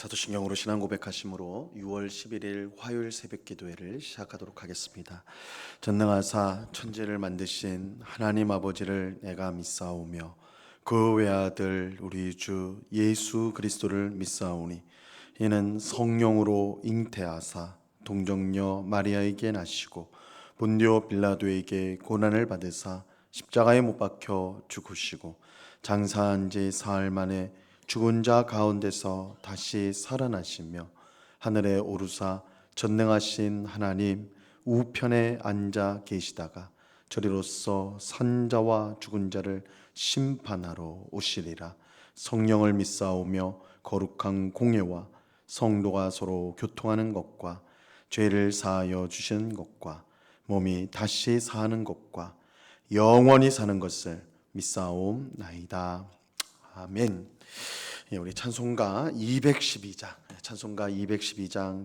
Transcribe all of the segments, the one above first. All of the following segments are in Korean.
사도신경으로 신앙 고백하심으로 6월 11일 화요일 새벽 기도회를 시작하도록 하겠습니다. 전능하사 천지를 만드신 하나님 아버지를 내가 믿사오며 그 외아들 우리 주 예수 그리스도를 믿사오니 이는 성령으로 잉태하사 동정녀 마리아에게 나시고 본디오 빌라도에게 고난을 받으사 십자가에 못 박혀 죽으시고 장사한 지 사흘 만에 죽은 자 가운데서 다시 살아나시며 하늘에 오르사 전능하신 하나님 우편에 앉아 계시다가 저리로서 산자와 죽은 자를 심판하러 오시리라. 성령을 믿사오며 거룩한 공예와 성도가 서로 교통하는 것과 죄를 사하여 주시는 것과 몸이 다시 사는 것과 영원히 사는 것을 믿사옵나이다. 아멘. 우리 찬송가 212장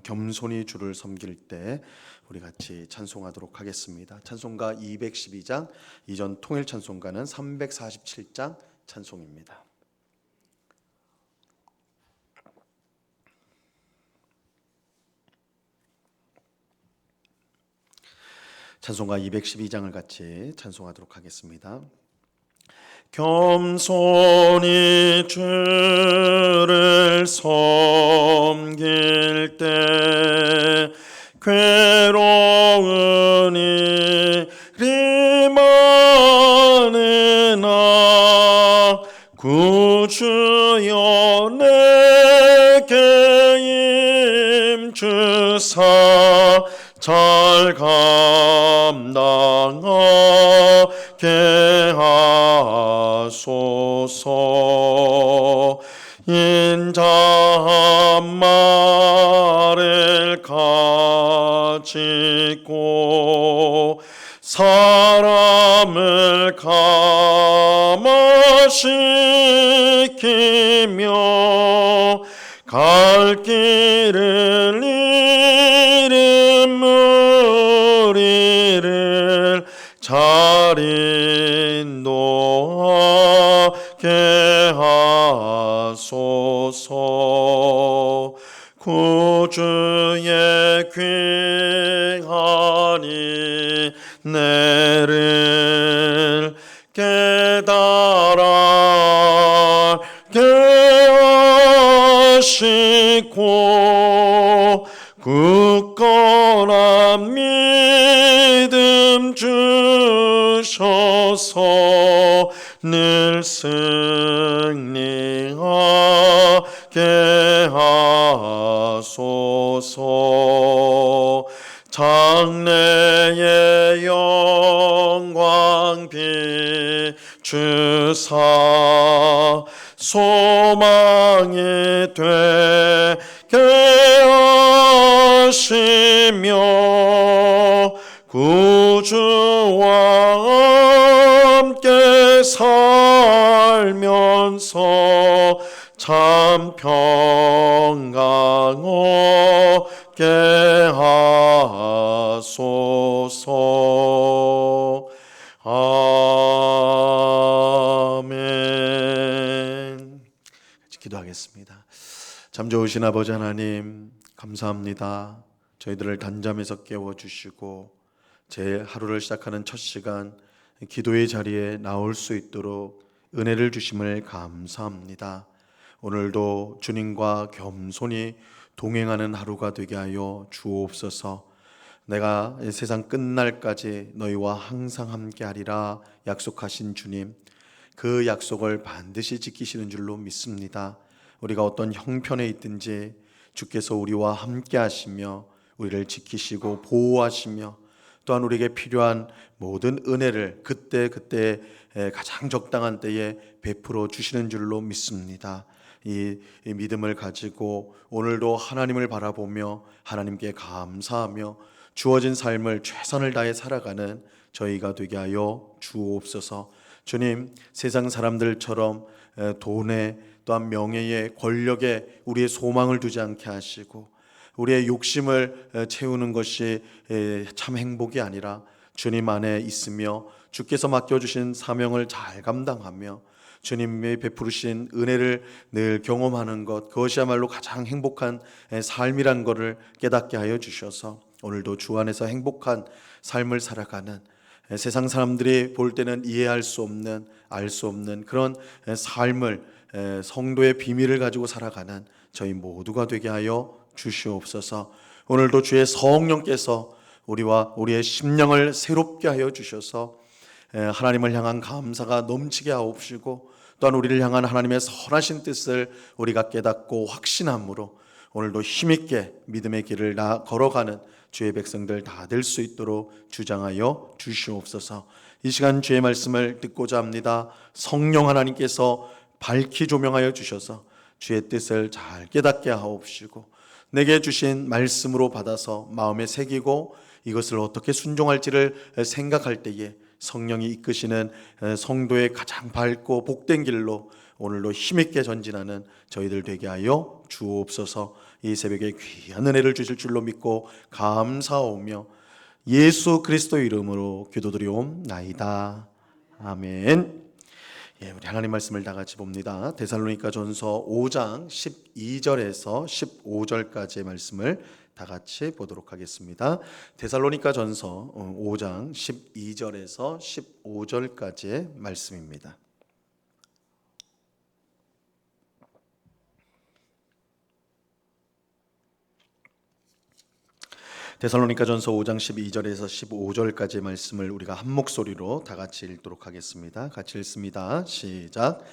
겸손히 주를 섬길 때 우리 같이 찬송하도록 하겠습니다. 찬송가 212장, 이전 통일 찬송가는 347장 찬송입니다. 찬송가 212장을 같이 찬송하도록 하겠습니다. 겸손히 주를 섬길 때 괴로운 일이 많으나 구주여 내게 임주사 잘 감당하게 하소서. 인자 한 마리를 가지고 사람을 감화시키며 갈 길을 잃은 무리를 잘 인도하게 하소서. 구주의 귀한 은혜를 깨달아 하시고 굳건한 믿음 주셔서 늘 승리하게 하소서. 장래의 영광 비추사 소망이 되게 하시며 구주와 함께 살면서 참 평강 얻게 하소서. 아멘. 기도하겠습니다. 참 좋으신 아버지 하나님, 감사합니다. 저희들을 단잠에서 깨워주시고 제 하루를 시작하는 첫 시간 기도의 자리에 나올 수 있도록 은혜를 주심을 감사합니다. 오늘도 주님과 겸손히 동행하는 하루가 되게 하여 주옵소서. 내가 세상 끝날까지 너희와 항상 함께하리라 약속하신 주님, 그 약속을 반드시 지키시는 줄로 믿습니다. 우리가 어떤 형편에 있든지 주께서 우리와 함께 하시며 우리를 지키시고 보호하시며 또한 우리에게 필요한 모든 은혜를 그때 가장 적당한 때에 베풀어 주시는 줄로 믿습니다. 이 믿음을 가지고 오늘도 하나님을 바라보며 하나님께 감사하며 주어진 삶을 최선을 다해 살아가는 저희가 되게 하여 주옵소서. 주님, 세상 사람들처럼 돈에 또한 명예에 권력에 우리의 소망을 두지 않게 하시고 우리의 욕심을 채우는 것이 참 행복이 아니라 주님 안에 있으며 주께서 맡겨주신 사명을 잘 감당하며 주님의 베푸르신 은혜를 늘 경험하는 것, 그것이야말로 가장 행복한 삶이란 것을 깨닫게 하여 주셔서 오늘도 주 안에서 행복한 삶을 살아가는, 세상 사람들이 볼 때는 이해할 수 없는, 알 수 없는 그런 삶을, 성도의 비밀을 가지고 살아가는 저희 모두가 되게 하여 주시옵소서. 오늘도 주의 성령께서 우리와 우리의 심령을 새롭게 하여 주셔서 하나님을 향한 감사가 넘치게 하옵시고, 또한 우리를 향한 하나님의 선하신 뜻을 우리가 깨닫고 확신함으로 오늘도 힘있게 믿음의 길을 걸어가는 주의 백성들 다 될 수 있도록 주장하여 주시옵소서. 이 시간 주의 말씀을 듣고자 합니다. 성령 하나님께서 밝히 조명하여 주셔서 주의 뜻을 잘 깨닫게 하옵시고, 내게 주신 말씀으로 받아서 마음에 새기고 이것을 어떻게 순종할지를 생각할 때에 성령이 이끄시는 성도의 가장 밝고 복된 길로 오늘도 힘있게 전진하는 저희들 되게 하여 주옵소서. 이 새벽에 귀한 은혜를 주실 줄로 믿고 감사하오며 예수 그리스도 이름으로 기도드리옵나이다. 아멘. 우리 하나님 말씀을 다 같이 봅니다. 데살로니가전서 5장 12절에서 15절까지의 말씀을 다 같이 보도록 하겠습니다. 데살로니가전서 5장 12절에서 15절까지의 말씀입니다. 데살로니가전서 5장 12절에서 15절까지의 말씀을 우리가 한 목소리로 다 같이 읽도록 하겠습니다. 같이 읽습니다. 시작.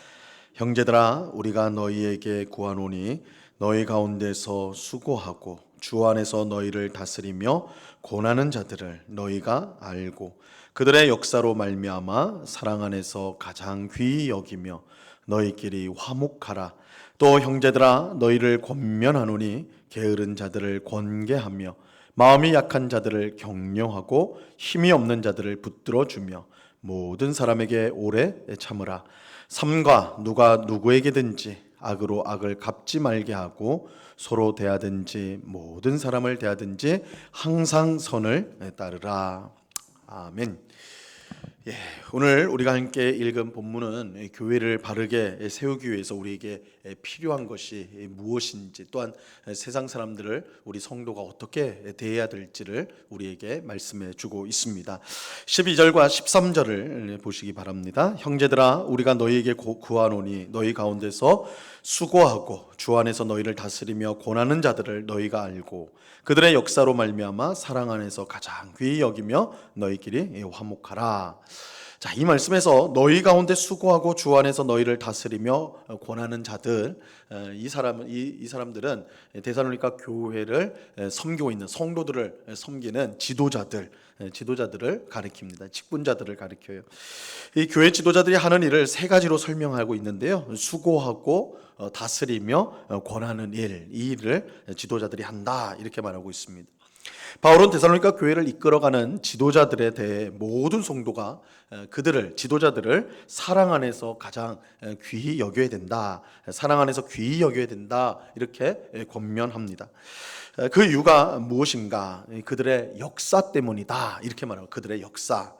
형제들아, 우리가 너희에게 구하노니 너희 가운데서 수고하고 주 안에서 너희를 다스리며 고난하는 자들을 너희가 알고 그들의 역사로 말미암아 사랑 안에서 가장 귀히 여기며 너희끼리 화목하라. 또 형제들아, 너희를 권면하노니 게으른 자들을 권계하며 마음이 약한 자들을 격려하고 힘이 없는 자들을 붙들어 주며 모든 사람에게 오래 참으라. 삼가 누가 누구에게든지 악으로 악을 갚지 말게 하고 서로 대하든지 모든 사람을 대하든지 항상 선을 따르라. 아멘. 오늘 우리가 함께 읽은 본문은 교회를 바르게 세우기 위해서 우리에게 필요한 것이 무엇인지, 또한 세상 사람들을 우리 성도가 어떻게 대해야 될지를 우리에게 말씀해 주고 있습니다. 12절과 13절을 보시기 바랍니다. 형제들아, 우리가 너희에게 구하노니 너희 가운데서 수고하고 주 안에서 너희를 다스리며 고난하는 자들을 너희가 알고 그들의 역사로 말미암아 사랑 안에서 가장 귀히 여기며 너희끼리 화목하라. 자, 이 말씀에서 너희 가운데 수고하고 주 안에서 너희를 다스리며 권하는 자들, 이 사람들은 데살로니가 교회를 섬기고 있는 성도들을 섬기는 지도자들을 가리킵니다. 직분자들을 가리켜요. 이 교회 지도자들이 하는 일을 세 가지로 설명하고 있는데요. 수고하고 다스리며 권하는 일, 이 일을 지도자들이 한다, 이렇게 말하고 있습니다. 바울은 데살로니가 교회를 이끌어가는 지도자들에 대해 모든 성도가 지도자들을 사랑 안에서 가장 귀히 여겨야 된다, 사랑 안에서 귀히 여겨야 된다, 이렇게 권면합니다. 그 이유가 무엇인가? 그들의 역사 때문이다, 이렇게 말하고, 그들의 역사.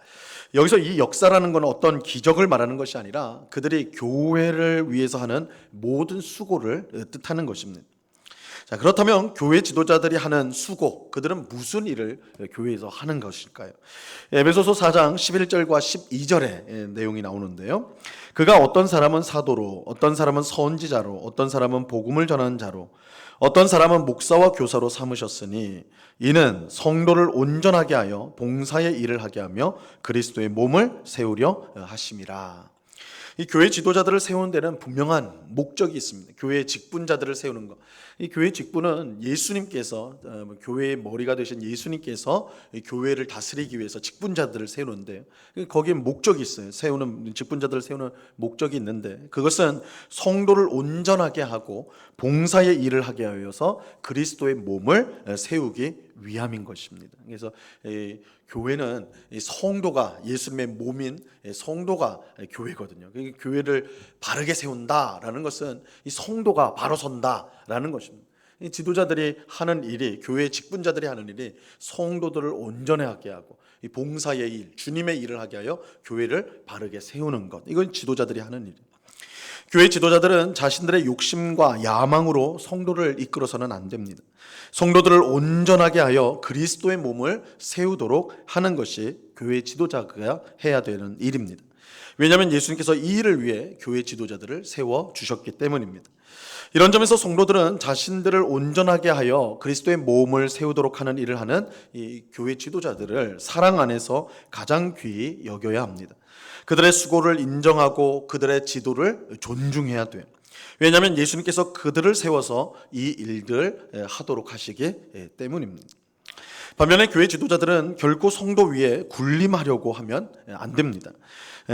여기서 이 역사라는 것은 어떤 기적을 말하는 것이 아니라 그들이 교회를 위해서 하는 모든 수고를 뜻하는 것입니다. 자, 그렇다면 교회 지도자들이 하는 수고, 그들은 무슨 일을 교회에서 하는 것일까요? 에베소서 4장 11절과 12절의 내용이 나오는데요. 그가 어떤 사람은 사도로, 어떤 사람은 선지자로, 어떤 사람은 복음을 전하는 자로, 어떤 사람은 목사와 교사로 삼으셨으니 이는 성도를 온전하게 하여 봉사의 일을 하게 하며 그리스도의 몸을 세우려 하심이라. 이 교회 지도자들을 세우는 데는 분명한 목적이 있습니다. 교회의 직분자들을 세우는 것. 이 교회 직분은 예수님께서, 교회의 머리가 되신 예수님께서 이 교회를 다스리기 위해서 직분자들을 세우는데, 거기에 목적이 있어요. 직분자들을 세우는 목적이 있는데, 그것은 성도를 온전하게 하고 봉사의 일을 하게 하여서 그리스도의 몸을 세우기 위함인 것입니다. 그래서 교회는 성도가, 예수님의 몸인 성도가 교회거든요. 교회를 바르게 세운다라는 것은 이 성도가 바로 선다라는 것입니다. 이 지도자들이 하는 일이, 교회 직분자들이 하는 일이 성도들을 온전하게 하고 이 봉사의 일, 주님의 일을 하게 하여 교회를 바르게 세우는 것, 이건 지도자들이 하는 일입니다. 교회 지도자들은 자신들의 욕심과 야망으로 성도를 이끌어서는 안 됩니다. 성도들을 온전하게 하여 그리스도의 몸을 세우도록 하는 것이 교회 지도자가 해야 되는 일입니다. 왜냐하면 예수님께서 이 일을 위해 교회 지도자들을 세워주셨기 때문입니다. 이런 점에서 성도들은 자신들을 온전하게 하여 그리스도의 몸을 세우도록 하는 일을 하는 이 교회 지도자들을 사랑 안에서 가장 귀히 여겨야 합니다. 그들의 수고를 인정하고 그들의 지도를 존중해야 돼요. 왜냐하면 예수님께서 그들을 세워서 이 일들을 하도록 하시기 때문입니다. 반면에 교회 지도자들은 결코 성도 위에 군림하려고 하면 안 됩니다.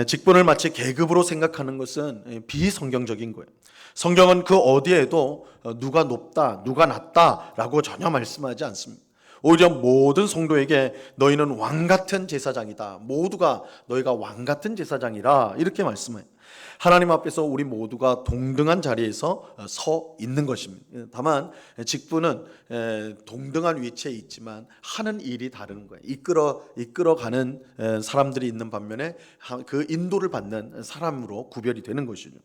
직분을 마치 계급으로 생각하는 것은 비성경적인 거예요. 성경은 그 어디에도 누가 높다, 누가 낮다라고 전혀 말씀하지 않습니다. 오히려 모든 성도에게 너희는 왕 같은 제사장이다. 모두가 너희가 왕 같은 제사장이라 이렇게 말씀해요. 하나님 앞에서 우리 모두가 동등한 자리에서 서 있는 것입니다. 다만 직분은 동등한 위치에 있지만 하는 일이 다른 거예요. 이끌어가는 사람들이 있는 반면에 그 인도를 받는 사람으로 구별이 되는 것이죠.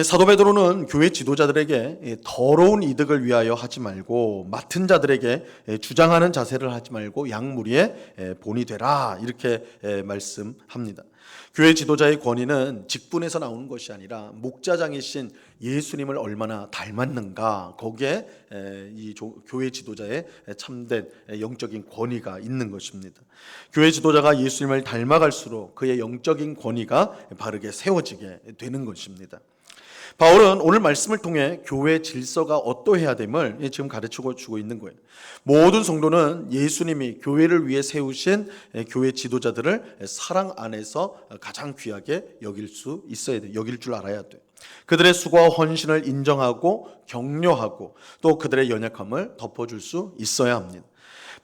사도 베드로는 교회 지도자들에게 더러운 이득을 위하여 하지 말고 맡은 자들에게 주장하는 자세를 하지 말고 양무리의 본이 되라 이렇게 말씀합니다. 교회 지도자의 권위는 직분에서 나오는 것이 아니라 목자장이신 예수님을 얼마나 닮았는가, 거기에 이 교회 지도자의 참된 영적인 권위가 있는 것입니다. 교회 지도자가 예수님을 닮아갈수록 그의 영적인 권위가 바르게 세워지게 되는 것입니다. 바울은 오늘 말씀을 통해 교회 질서가 어떠해야 됨을 지금 가르치고 주고 있는 거예요. 모든 성도는 예수님이 교회를 위해 세우신 교회 지도자들을 사랑 안에서 가장 귀하게 여길 수 있어야 돼. 여길 줄 알아야 돼. 그들의 수고와 헌신을 인정하고 격려하고 또 그들의 연약함을 덮어줄 수 있어야 합니다.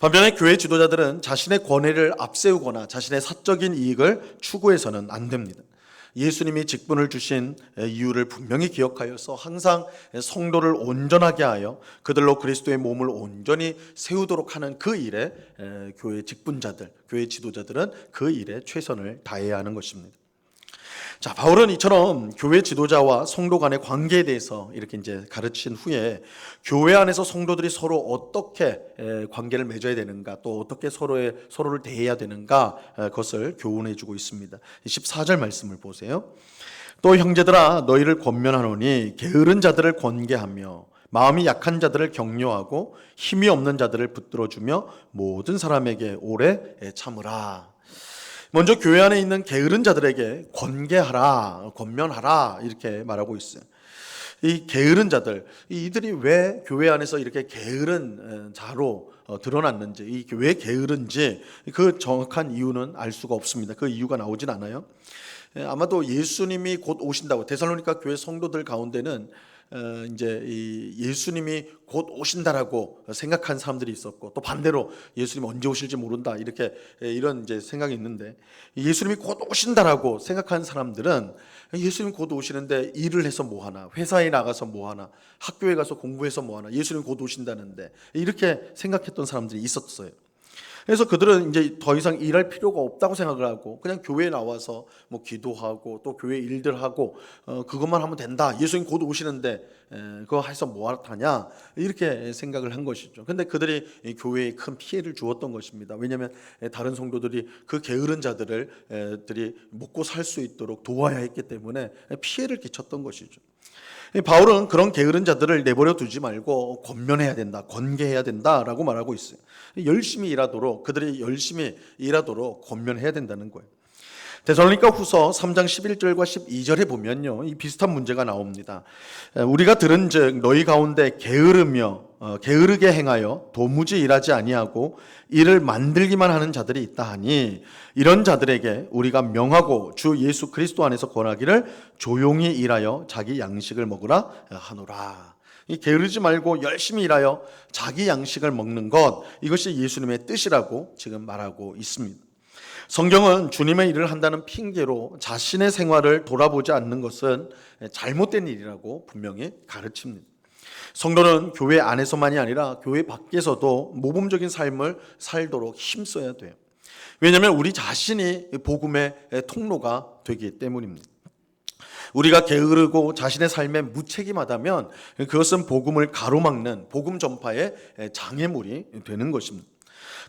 반면에 교회 지도자들은 자신의 권위를 앞세우거나 자신의 사적인 이익을 추구해서는 안 됩니다. 예수님이 직분을 주신 이유를 분명히 기억하여서 항상 성도를 온전하게 하여 그들로 그리스도의 몸을 온전히 세우도록 하는 그 일에 교회 직분자들, 교회 지도자들은 그 일에 최선을 다해야 하는 것입니다. 자, 바울은 이처럼 교회 지도자와 성도 간의 관계에 대해서 이렇게 이제 가르친 후에 교회 안에서 성도들이 서로 어떻게 관계를 맺어야 되는가, 또 어떻게 서로를 대해야 되는가, 그것을 교훈해 주고 있습니다. 14절 말씀을 보세요. 또 형제들아 너희를 권면하노니 게으른 자들을 권계하며 마음이 약한 자들을 격려하고 힘이 없는 자들을 붙들어주며 모든 사람에게 오래 참으라. 먼저 교회 안에 있는 게으른 자들에게 권계하라, 권면하라 이렇게 말하고 있어요. 이 게으른 자들, 이들이 왜 교회 안에서 이렇게 게으른 자로 드러났는지, 왜 게으른지 그 정확한 이유는 알 수가 없습니다. 그 이유가 나오진 않아요. 아마도 예수님이 곧 오신다고, 데살로니가 교회 성도들 가운데는 이제 이 예수님이 곧 오신다라고 생각한 사람들이 있었고, 또 반대로 예수님 언제 오실지 모른다 이렇게 이런 이제 생각이 있는데, 예수님이 곧 오신다라고 생각한 사람들은 예수님 곧 오시는데 일을 해서 뭐 하나, 회사에 나가서 뭐 하나, 학교에 가서 공부해서 뭐 하나, 예수님 곧 오신다는데 이렇게 생각했던 사람들이 있었어요. 그래서 그들은 이제 더 이상 일할 필요가 없다고 생각을 하고 그냥 교회에 나와서 뭐 기도하고 또 교회 일들 하고 그것만 하면 된다. 예수님 곧 오시는데 그거 해서 뭐 하냐 이렇게 생각을 한 것이죠. 근데 그들이 교회에 큰 피해를 주었던 것입니다. 왜냐하면 다른 성도들이 그 게으른 자들이 먹고 살 수 있도록 도와야 했기 때문에 피해를 끼쳤던 것이죠. 바울은 그런 게으른 자들을 내버려 두지 말고 권면해야 된다, 권계해야 된다라고 말하고 있어요. 열심히 일하도록, 그들이 열심히 일하도록 권면해야 된다는 거예요. 데살로니가 후서 3장 11절과 12절에 보면요, 이 비슷한 문제가 나옵니다. 우리가 들은즉 너희 가운데 게으르게 행하여 도무지 일하지 아니하고 일을 만들기만 하는 자들이 있다 하니 이런 자들에게 우리가 명하고 주 예수 그리스도 안에서 권하기를 조용히 일하여 자기 양식을 먹으라 하노라. 이 게으르지 말고 열심히 일하여 자기 양식을 먹는 것, 이것이 예수님의 뜻이라고 지금 말하고 있습니다. 성경은 주님의 일을 한다는 핑계로 자신의 생활을 돌아보지 않는 것은 잘못된 일이라고 분명히 가르칩니다. 성도는 교회 안에서만이 아니라 교회 밖에서도 모범적인 삶을 살도록 힘써야 돼요. 왜냐하면 우리 자신이 복음의 통로가 되기 때문입니다. 우리가 게으르고 자신의 삶에 무책임하다면 그것은 복음을 가로막는 복음 전파의 장애물이 되는 것입니다.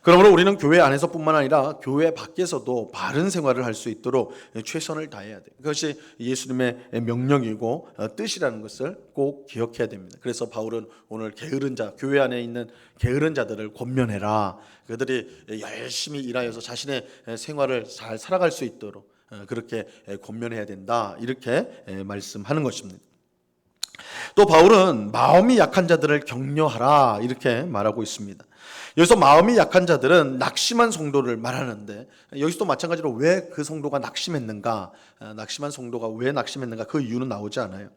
그러므로 우리는 교회 안에서뿐만 아니라 교회 밖에서도 바른 생활을 할 수 있도록 최선을 다해야 돼요. 그것이 예수님의 명령이고 뜻이라는 것을 꼭 기억해야 됩니다. 그래서 바울은 오늘 게으른 자, 교회 안에 있는 게으른 자들을 권면해라. 그들이 열심히 일하여서 자신의 생활을 잘 살아갈 수 있도록 그렇게 권면해야 된다. 이렇게 말씀하는 것입니다. 또 바울은 마음이 약한 자들을 격려하라 이렇게 말하고 있습니다. 여기서 마음이 약한 자들은 낙심한 성도를 말하는데, 여기서도 마찬가지로 왜 그 성도가 낙심했는가, 낙심한 성도가 왜 낙심했는가, 그 이유는 나오지 않아요.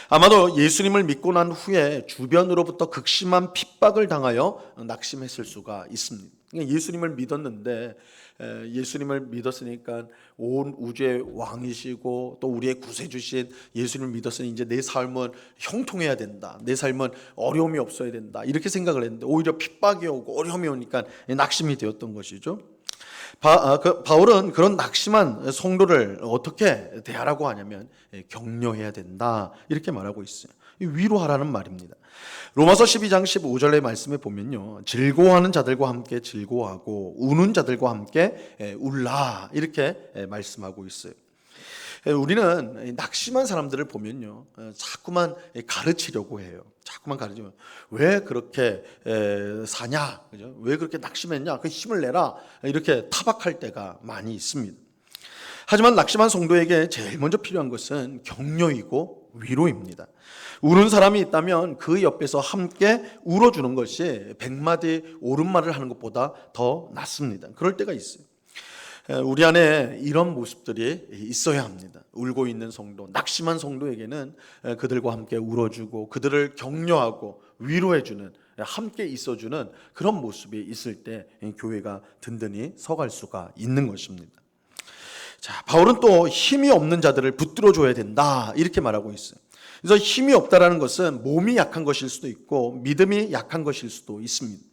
아마도 예수님을 믿고 난 후에 주변으로부터 극심한 핍박을 당하여 낙심했을 수가 있습니다. 예수님을 믿었는데, 예수님을 믿었으니까 온 우주의 왕이시고 또 우리의 구세주신 예수님을 믿었으니 이제 내 삶은 형통해야 된다, 내 삶은 어려움이 없어야 된다, 이렇게 생각을 했는데 오히려 핍박이 오고 어려움이 오니까 낙심이 되었던 것이죠. 바울은 그런 낙심한 성도를 어떻게 대하라고 하냐면 격려해야 된다 이렇게 말하고 있어요. 위로하라는 말입니다. 로마서 12장 15절의 말씀에 보면요, 즐거워하는 자들과 함께 즐거워하고 우는 자들과 함께 울라 이렇게 말씀하고 있어요. 우리는 낙심한 사람들을 보면요, 자꾸만 가르치려고 해요. 자꾸만 가르치면 왜 그렇게 사냐, 그죠? 왜 그렇게 낙심했냐, 그 힘을 내라 이렇게 타박할 때가 많이 있습니다. 하지만 낙심한 성도에게 제일 먼저 필요한 것은 격려이고 위로입니다. 우는 사람이 있다면 그 옆에서 함께 울어주는 것이 100마디 옳은 말을 하는 것보다 더 낫습니다. 그럴 때가 있어요. 우리 안에 이런 모습들이 있어야 합니다. 울고 있는 성도, 낙심한 성도에게는 그들과 함께 울어주고 그들을 격려하고 위로해주는, 함께 있어주는 그런 모습이 있을 때 교회가 든든히 서갈 수가 있는 것입니다. 자, 바울은 또 힘이 없는 자들을 붙들어줘야 된다 이렇게 말하고 있어요. 그래서 힘이 없다라는 것은 몸이 약한 것일 수도 있고 믿음이 약한 것일 수도 있습니다.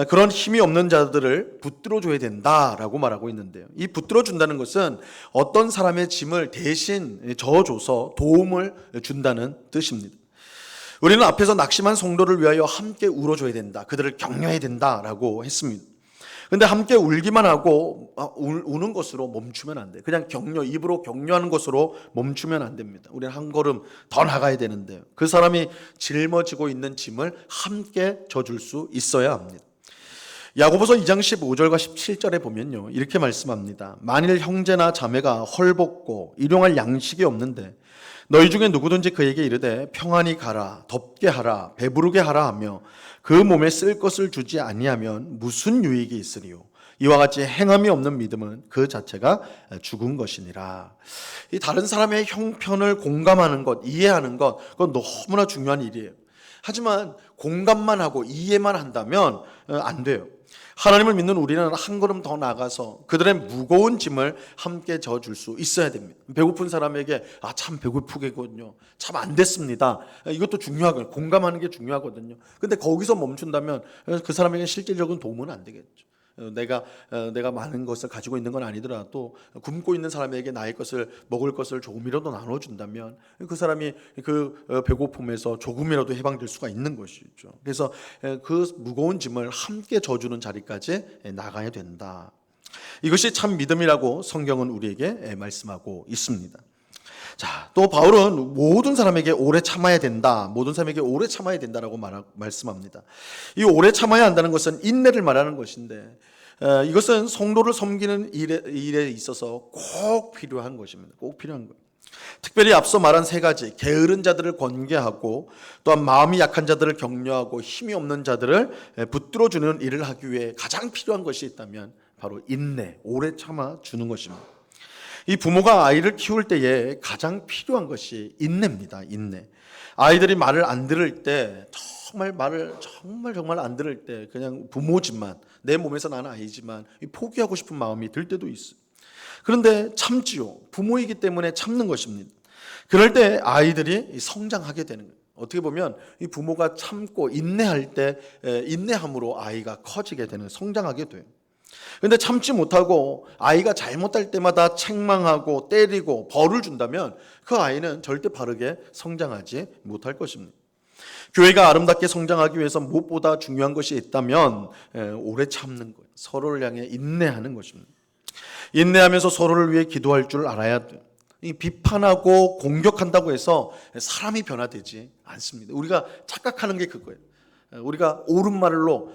그런 힘이 없는 자들을 붙들어줘야 된다라고 말하고 있는데요, 이 붙들어준다는 것은 어떤 사람의 짐을 대신 져줘서 도움을 준다는 뜻입니다. 우리는 앞에서 낙심한 성도를 위하여 함께 울어줘야 된다, 그들을 격려해야 된다라고 했습니다. 근데 함께 울기만 하고 우는 것으로 멈추면 안 돼요. 그냥 입으로 격려하는 것으로 멈추면 안 됩니다. 우리는 한 걸음 더 나가야 되는데요, 그 사람이 짊어지고 있는 짐을 함께 져줄 수 있어야 합니다. 야고보서 2장 15절과 17절에 보면요, 이렇게 말씀합니다. 만일 형제나 자매가 헐벗고 일용할 양식이 없는데 너희 중에 누구든지 그에게 이르되 평안히 가라, 덥게 하라, 배부르게 하라 하며 그 몸에 쓸 것을 주지 아니하면 무슨 유익이 있으리요? 이와 같이 행함이 없는 믿음은 그 자체가 죽은 것이니라. 이 다른 사람의 형편을 공감하는 것, 이해하는 것, 그건 너무나 중요한 일이에요. 하지만 공감만 하고 이해만 한다면 안 돼요. 하나님을 믿는 우리는 한 걸음 더 나가서 그들의 무거운 짐을 함께 져줄 수 있어야 됩니다. 배고픈 사람에게 참 배고프겠군요, 참 안 됐습니다, 이것도 중요하거든요. 공감하는 게 중요하거든요. 근데 거기서 멈춘다면 그 사람에게 실질적인 도움은 안 되겠죠. 내가 많은 것을 가지고 있는 건 아니더라도 굶고 있는 사람에게 나의 것을, 먹을 것을 조금이라도 나눠준다면 그 사람이 그 배고픔에서 조금이라도 해방될 수가 있는 것이죠. 그래서 그 무거운 짐을 함께 져주는 자리까지 나가야 된다. 이것이 참 믿음이라고 성경은 우리에게 말씀하고 있습니다. 자, 또 바울은 모든 사람에게 오래 참아야 된다, 모든 사람에게 오래 참아야 된다라고 말씀합니다. 이 오래 참아야 한다는 것은 인내를 말하는 것인데, 이것은 성도를 섬기는 일에 있어서 꼭 필요한 것입니다. 꼭 필요한 것. 특별히 앞서 말한 세 가지, 게으른 자들을 권계하고 또한 마음이 약한 자들을 격려하고 힘이 없는 자들을 붙들어주는 일을 하기 위해 가장 필요한 것이 있다면 바로 인내, 오래 참아주는 것입니다. 이 부모가 아이를 키울 때에 가장 필요한 것이 인내입니다. 인내. 아이들이 말을 안 들을 때, 정말 안 들을 때 그냥 부모지만, 내 몸에서 나는 아이지만 포기하고 싶은 마음이 들 때도 있어요. 그런데 참지요. 부모이기 때문에 참는 것입니다. 그럴 때 아이들이 성장하게 되는 거예요. 어떻게 보면 이 부모가 참고 인내할 때 인내함으로 아이가 커지게 되는, 성장하게 돼요. 근데 참지 못하고 아이가 잘못할 때마다 책망하고 때리고 벌을 준다면 그 아이는 절대 바르게 성장하지 못할 것입니다. 교회가 아름답게 성장하기 위해서 무엇보다 중요한 것이 있다면 오래 참는 것, 서로를 향해 인내하는 것입니다. 인내하면서 서로를 위해 기도할 줄 알아야 돼요. 이 비판하고 공격한다고 해서 사람이 변화되지 않습니다. 우리가 착각하는 게 그거예요. 우리가 옳은 말로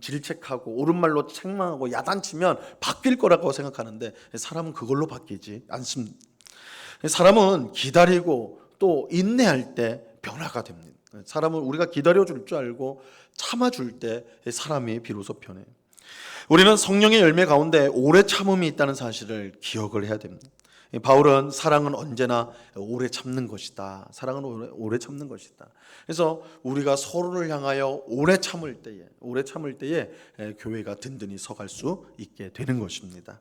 질책하고 옳은 말로 책망하고 야단치면 바뀔 거라고 생각하는데 사람은 그걸로 바뀌지 않습니다. 사람은 기다리고 또 인내할 때 변화가 됩니다. 사람은 우리가 기다려줄 줄 알고 참아줄 때 사람이 비로소 변해요. 우리는 성령의 열매 가운데 오래 참음이 있다는 사실을 기억을 해야 됩니다. 바울은 사랑은 언제나 오래 참는 것이다. 사랑은 오래 참는 것이다. 그래서 우리가 서로를 향하여 오래 참을 때에 교회가 든든히 서갈 수 있게 되는 것입니다.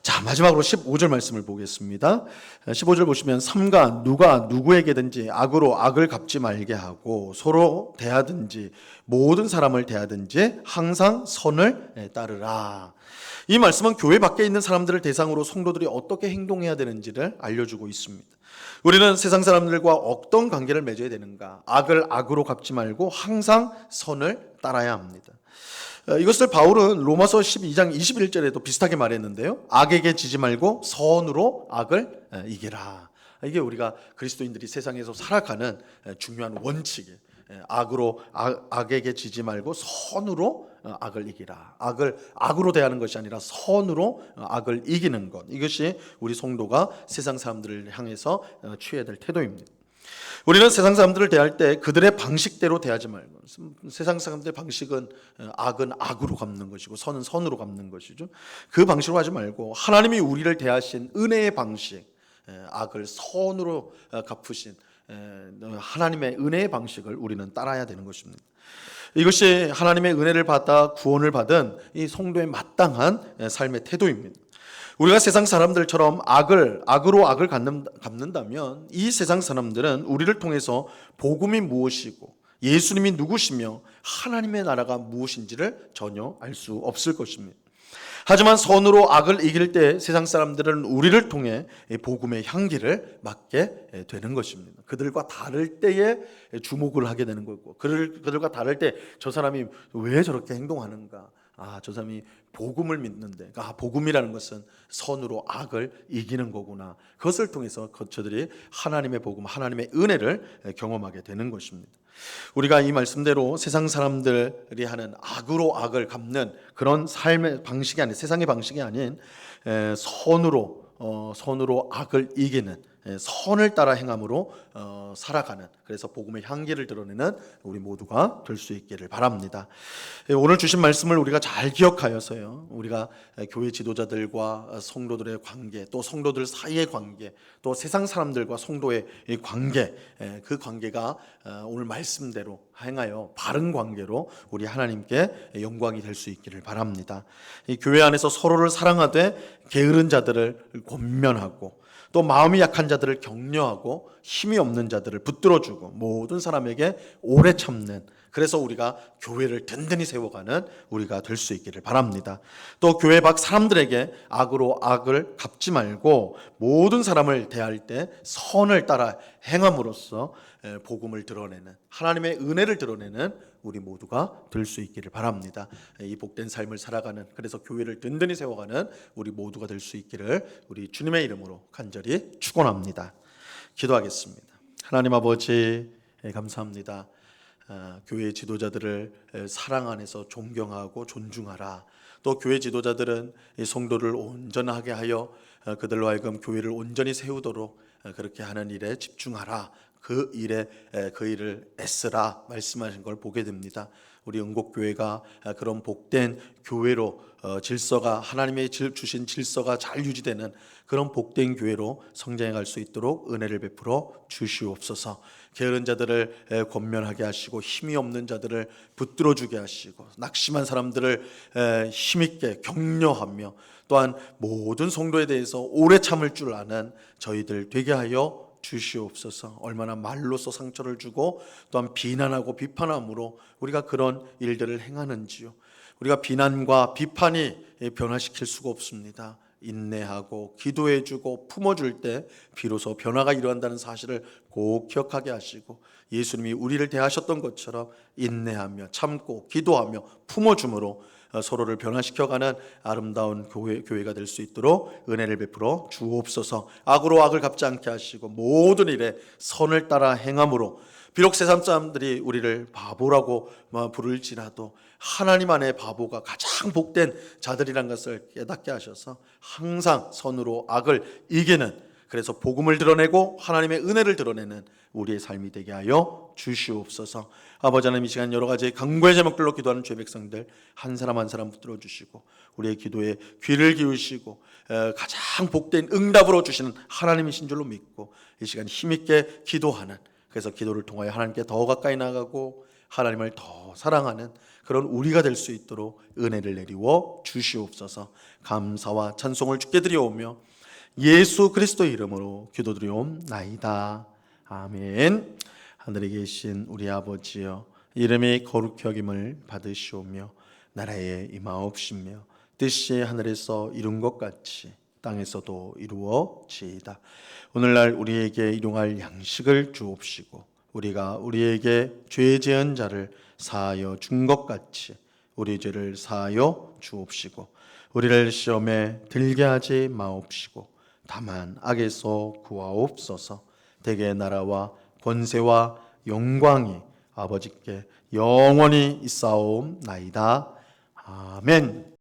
자, 마지막으로 15절 말씀을 보겠습니다. 15절 보시면 삼가 누가 누구에게든지 악으로 악을 갚지 말게 하고 서로 대하든지 모든 사람을 대하든지 항상 선을 따르라. 이 말씀은 교회 밖에 있는 사람들을 대상으로 성도들이 어떻게 행동해야 되는지를 알려주고 있습니다. 우리는 세상 사람들과 어떤 관계를 맺어야 되는가? 악을 악으로 갚지 말고 항상 선을 따라야 합니다. 이것을 바울은 로마서 12장 21절에도 비슷하게 말했는데요. 악에게 지지 말고 선으로 악을 이기라. 이게 우리가 그리스도인들이 세상에서 살아가는 중요한 원칙이에요. 악에게 지지 말고 선으로 악을 이기라. 악을 악으로 대하는 것이 아니라 선으로 악을 이기는 것. 이것이 우리 성도가 세상 사람들을 향해서 취해야 될 태도입니다. 우리는 세상 사람들을 대할 때 그들의 방식대로 대하지 말고, 세상 사람들의 방식은 악은 악으로 갚는 것이고 선은 선으로 갚는 것이죠. 그 방식으로 하지 말고 하나님이 우리를 대하신 은혜의 방식, 악을 선으로 갚으신 하나님의 은혜의 방식을 우리는 따라야 되는 것입니다. 이것이 하나님의 은혜를 받아 구원을 받은 이 성도의 마땅한 삶의 태도입니다. 우리가 세상 사람들처럼 악으로 악을 갚는다면 이 세상 사람들은 우리를 통해서 복음이 무엇이고 예수님이 누구시며 하나님의 나라가 무엇인지를 전혀 알 수 없을 것입니다. 하지만 선으로 악을 이길 때 세상 사람들은 우리를 통해 복음의 향기를 맡게 되는 것입니다. 그들과 다를 때에 주목을 하게 되는 거고, 그들과 다를 때 저 사람이 왜 저렇게 행동하는가? 저 사람이 복음을 믿는데, 복음이라는 것은 선으로 악을 이기는 거구나. 그것을 통해서 저들이 하나님의 복음, 하나님의 은혜를 경험하게 되는 것입니다. 우리가 이 말씀대로 세상 사람들이 하는 악으로 악을 갚는 그런 삶의 방식이 아닌, 세상의 방식이 아닌 선으로 악을 이기는, 선을 따라 행함으로 살아가는, 그래서 복음의 향기를 드러내는 우리 모두가 될 수 있기를 바랍니다. 오늘 주신 말씀을 우리가 잘 기억하여서요, 우리가 교회 지도자들과 성도들의 관계, 또 성도들 사이의 관계, 또 세상 사람들과 성도의 관계, 그 관계가 오늘 말씀대로 행하여 바른 관계로 우리 하나님께 영광이 될 수 있기를 바랍니다. 이 교회 안에서 서로를 사랑하되 게으른 자들을 권면하고, 또 마음이 약한 자들을 격려하고 힘이 없는 자들을 붙들어주고 모든 사람에게 오래 참는, 그래서 우리가 교회를 든든히 세워가는 우리가 될 수 있기를 바랍니다. 또 교회 밖 사람들에게 악으로 악을 갚지 말고 모든 사람을 대할 때 선을 따라 행함으로써 복음을 드러내는, 하나님의 은혜를 드러내는 우리 모두가 될 수 있기를 바랍니다. 이 복된 삶을 살아가는, 그래서 교회를 든든히 세워가는 우리 모두가 될 수 있기를 우리 주님의 이름으로 간절히 축원합니다. 기도하겠습니다. 하나님 아버지, 감사합니다. 교회 지도자들을 사랑 안에서 존경하고 존중하라. 또 교회 지도자들은 이 성도를 온전하게 하여 그들로 하여금 교회를 온전히 세우도록 그렇게 하는 일에 집중하라. 그 일을 애쓰라 말씀하신 걸 보게 됩니다. 우리 응곡교회가 그런 복된 교회로, 질서가, 하나님의 주신 질서가 잘 유지되는 그런 복된 교회로 성장해 갈 수 있도록 은혜를 베풀어 주시옵소서. 게으른 자들을 권면하게 하시고 힘이 없는 자들을 붙들어 주게 하시고 낙심한 사람들을 힘있게 격려하며, 또한 모든 성도에 대해서 오래 참을 줄 아는 저희들 되게 하여 주시옵소서. 얼마나 말로써 상처를 주고 또한 비난하고 비판함으로 우리가 그런 일들을 행하는지요. 우리가 비난과 비판이 변화시킬 수가 없습니다. 인내하고 기도해주고 품어줄 때 비로소 변화가 일어난다는 사실을 꼭 기억하게 하시고, 예수님이 우리를 대하셨던 것처럼 인내하며 참고 기도하며 품어줌으로 서로를 변화시켜가는 아름다운 교회가 될 수 있도록 은혜를 베풀어 주옵소서. 악으로 악을 갚지 않게 하시고 모든 일에 선을 따라 행함으로 비록 세상 사람들이 우리를 바보라고 부를지라도 하나님 안에 바보가 가장 복된 자들이란 것을 깨닫게 하셔서 항상 선으로 악을 이기는, 그래서 복음을 드러내고 하나님의 은혜를 드러내는 우리의 삶이 되게 하여 주시옵소서. 아버지 하나님, 이 시간 여러 가지 간구의 제목들로 기도하는 죄 백성들 한 사람 한 사람 붙들어 주시고 우리의 기도에 귀를 기울이시고 가장 복된 응답으로 주시는 하나님이신 줄로 믿고 이 시간 힘있게 기도하는, 그래서 기도를 통하여 하나님께 더 가까이 나가고 하나님을 더 사랑하는 그런 우리가 될 수 있도록 은혜를 내리워 주시옵소서. 감사와 찬송을 주께 드려오며 예수 그리스도의 이름으로 기도드리옵나이다. 아멘. 하늘에 계신 우리 아버지여, 이름이 거룩히 여김을 받으시오며 나라에 임하옵시며 뜻이 하늘에서 이룬 것 같이 땅에서도 이루어지이다. 오늘날 우리에게 일용할 양식을 주옵시고 우리가 우리에게 죄 지은 자를 사하여 준 것 같이 우리 죄를 사하여 주옵시고 우리를 시험에 들게 하지 마옵시고 다만 악에서 구하옵소서. 대개 나라와 권세와 영광이 아버지께 영원히 있사옵나이다. 아멘.